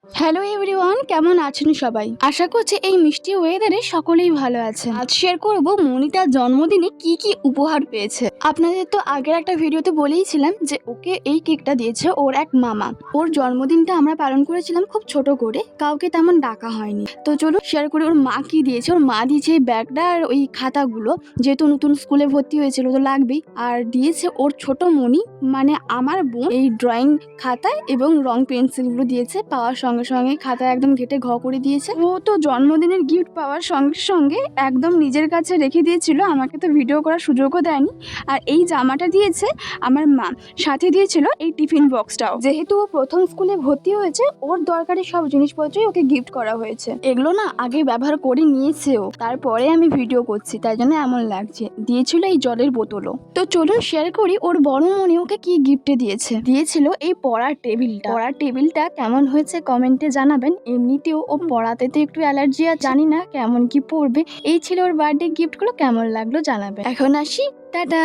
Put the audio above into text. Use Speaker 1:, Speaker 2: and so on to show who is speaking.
Speaker 1: Hello everyone, কেমন আছেন সবাই? আশা করছি এই মিষ্টি ওয়েদারে সকলেই ভালো আছেন। আজ শেয়ার করব মনিতার জন্মদিনে কি কি উপহার পেয়েছে। আপনাদের তো আগের একটা ভিডিওতে বলেইছিলাম যে ওকে এই কেকটা দিয়েছে ওর এক মামা। ওর জন্মদিনটা আমরা পালন করেছিলাম খুব ছোট করে, কাউকে তেমন ডাকা হয়নি। তো চলুন শেয়ার করি ওর মা কি দিয়েছে। ওর মা দিয়েছে এই ব্যাগটা আর ওই খাতাগুলো, যেহেতু নতুন স্কুলে ভর্তি হয়েছিল তো লাগবেই। আর দিয়েছে ওর ছোট মনি মানে আমার বোন এই ড্রয়িং খাতায় এবং রং পেন্সিলগুলো দিয়েছে। পাওয়ার সঙ্গে সঙ্গে খাতা একদম ঘেটে ঘ করে দিয়েছে। ও তো জন্মদিনের গিফট পাওয়ার সঙ্গে সঙ্গে একদম নিজের কাছে রেখে দিয়েছিল, আমাকে তো ভিডিও করার সুযোগও দেয়নি। আর এই জামাটা দিয়েছে আমার মা, সাথে দিয়েছিল এই টিফিন বক্সটাও। যেহেতু ও প্রথম স্কুলে ভর্তি হয়েছে, ওর দরকারি সব জিনিসপত্রই ওকে গিফট করা হয়েছে। এগুলো না আগে ব্যবহার করে নিয়েছেও, তারপরে আমি ভিডিও করছি তাই জন্য এমন লাগছে। দিয়েছিল এই জলের বোতলও। তো চলুন শেয়ার করি ওর বড় মনি ওকে কি গিফটে দিয়েছে। দিয়েছিল এই পড়ার টেবিলটা। পড়ার টেবিলটা কেমন হয়েছে কমেন্টে জানাবেন। এমনিতেও ও পড়াতে তো একটু অ্যালার্জি আছে, জানি না কেমন কি পড়বে। এই ছিল ওর বার্থডে গিফটগুলো, কেমন লাগলো জানাবেন। এখন আসি, টাটা।